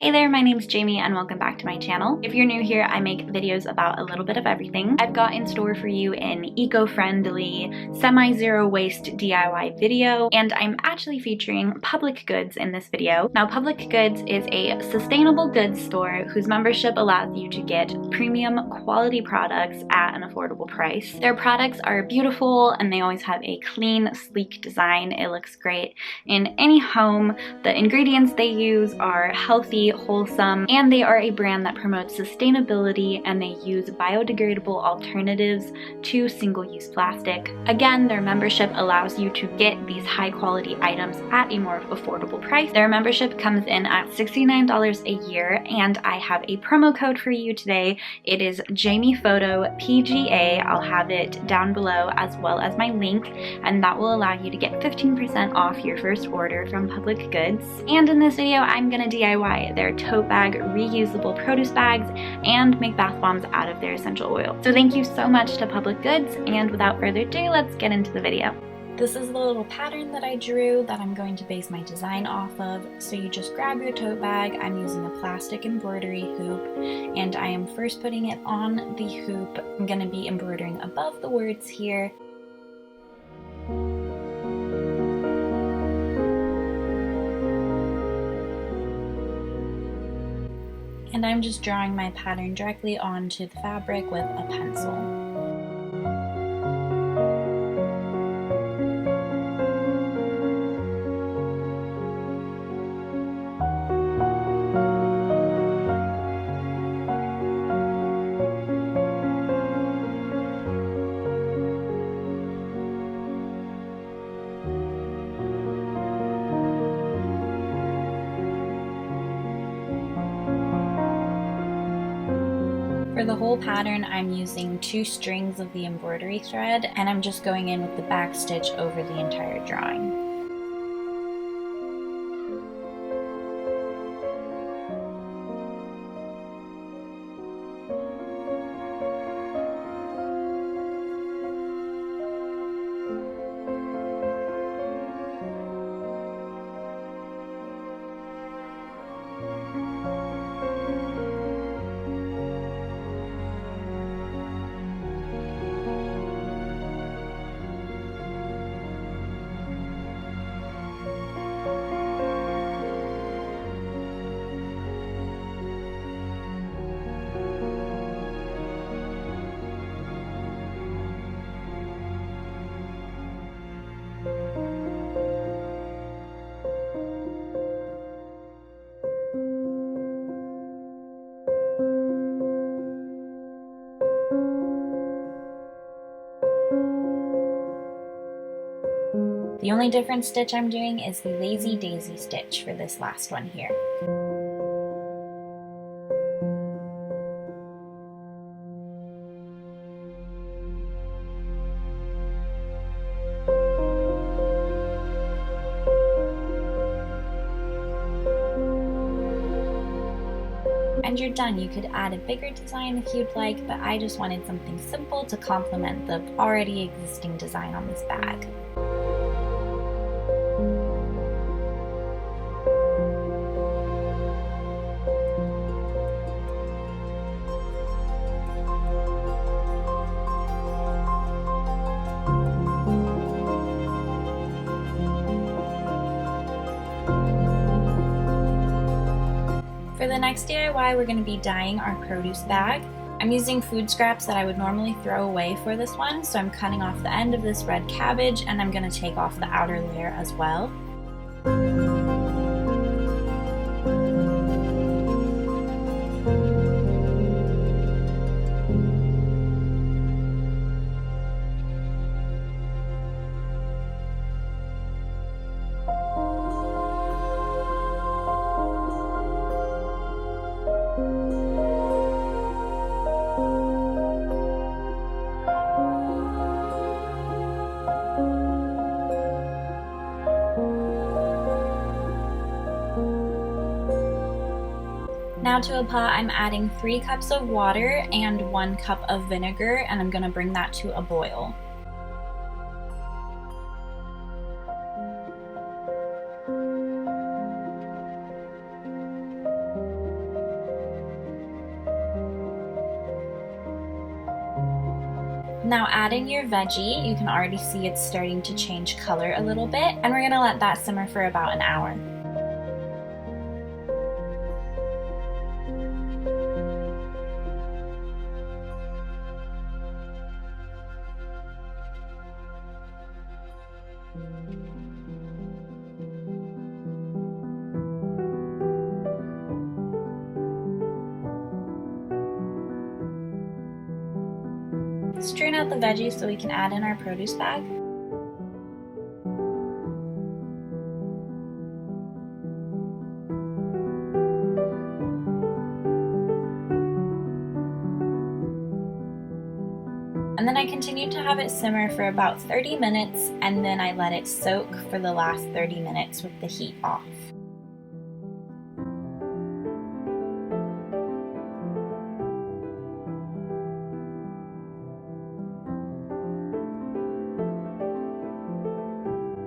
Hey there, my name's Jamie and welcome back to my channel. If you're new here, I make videos about a little bit of everything. I've got in store for you an eco-friendly, semi-zero waste DIY video, and I'm actually featuring Public Goods in this video. Now, Public Goods is a sustainable goods store whose membership allows you to get premium quality products at an affordable price. Their products are beautiful and they always have a clean, sleek design. It looks great in any home. The ingredients they use are healthy, wholesome, and they are a brand that promotes sustainability and they use biodegradable alternatives to single-use plastic. Again, their membership allows you to get these high-quality items at a more affordable price. Their membership comes in at $69 a year, and I have a promo code for you today. It is Jamie.Photo PGA. I'll have it down below as well as my link, and that will allow you to get 15% off your first order from Public Goods. And in this video, I'm gonna DIY their tote bag reusable produce bags and make bath bombs out of their essential oil. So thank you so much to Public Goods, and without further ado, let's get into the video. This is the little pattern that I drew that I'm going to base my design off of. So you just grab your tote bag. I'm using a plastic embroidery hoop, and I am first putting it on the hoop. I'm gonna be embroidering above the words here. And I'm just drawing my pattern directly onto the fabric with a pencil. For the whole pattern, I'm using 2 strings of the embroidery thread, and I'm just going in with the back stitch over the entire drawing. The only different stitch I'm doing is the lazy daisy stitch for this last one here. And you're done. You could add a bigger design if you'd like, but I just wanted something simple to complement the already existing design on this bag. For the next DIY, we're going to be dyeing our produce bag. I'm using food scraps that I would normally throw away for this one, so I'm cutting off the end of this red cabbage, and I'm going to take off the outer layer as well. Now to a pot, I'm adding 3 cups of water and 1 cup of vinegar, and I'm going to bring that to a boil. Now add in your veggie. You can already see it's starting to change color a little bit, and we're gonna let that simmer for about an hour. Strain out the veggies so we can add in our produce bag. And then I continued to have it simmer for about 30 minutes, and then I let it soak for the last 30 minutes with the heat off.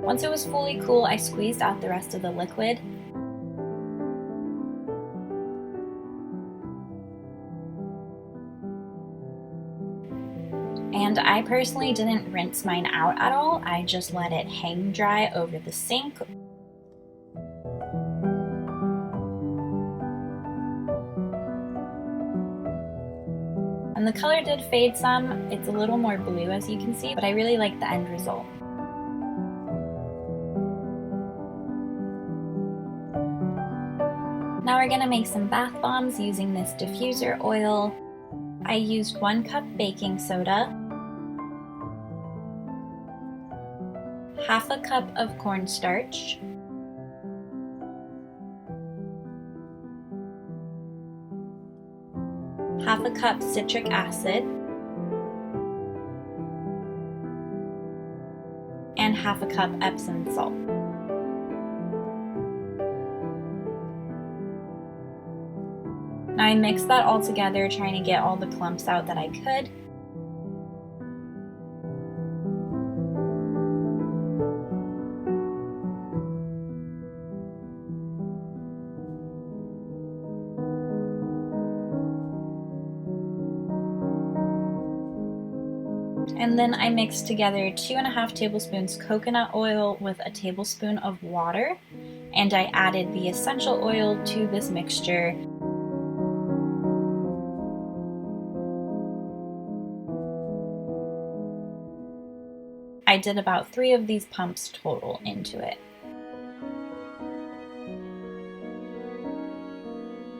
Once it was fully cool, I squeezed out the rest of the liquid. And I personally didn't rinse mine out at all. I just let it hang dry over the sink. And the color did fade some. It's a little more blue as you can see, but I really like the end result. Now we're gonna make some bath bombs using this diffuser oil. I used 1 cup baking soda, half a cup of cornstarch, half a cup citric acid, and half a cup Epsom salt. Now I mixed that all together, trying to get all the clumps out that I could. And then I mixed together 2½ tablespoons coconut oil with a tablespoon of water, and I added the essential oil to this mixture. I did about 3 of these pumps total into it.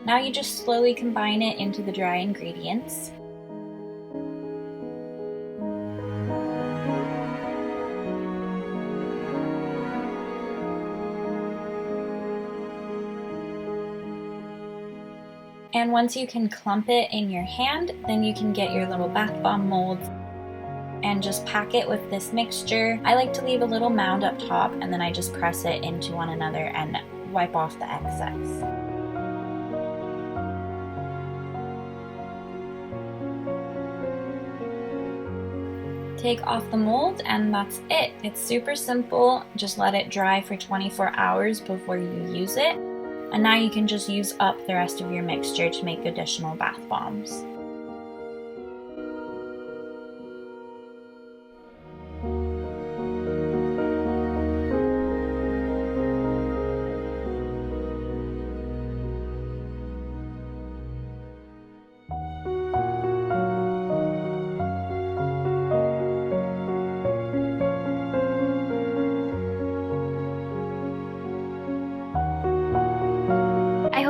Now you just slowly combine it into the dry ingredients. And once you can clump it in your hand, then you can get your little bath bomb molds and just pack it with this mixture. I like to leave a little mound up top, and then I just press it into one another and wipe off the excess. Take off the mold, and that's it. It's super simple. Just let it dry for 24 hours before you use it. And now you can just use up the rest of your mixture to make additional bath bombs.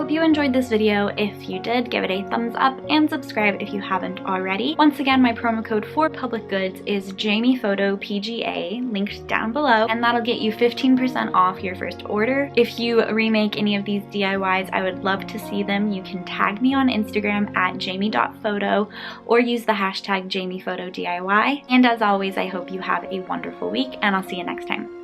hope you enjoyed this video. If you did, give it a thumbs up and subscribe if you haven't already. Once again, my promo code for public goods is Jamie.Photo PGA, linked down below, and that'll get you 15% off your first order. If you remake any of these DIYs, I would love to see them. You can tag me on Instagram at Jamie.Photo or use the hashtag Jamie.Photo DIY. And as always, I hope you have a wonderful week, and I'll see you next time.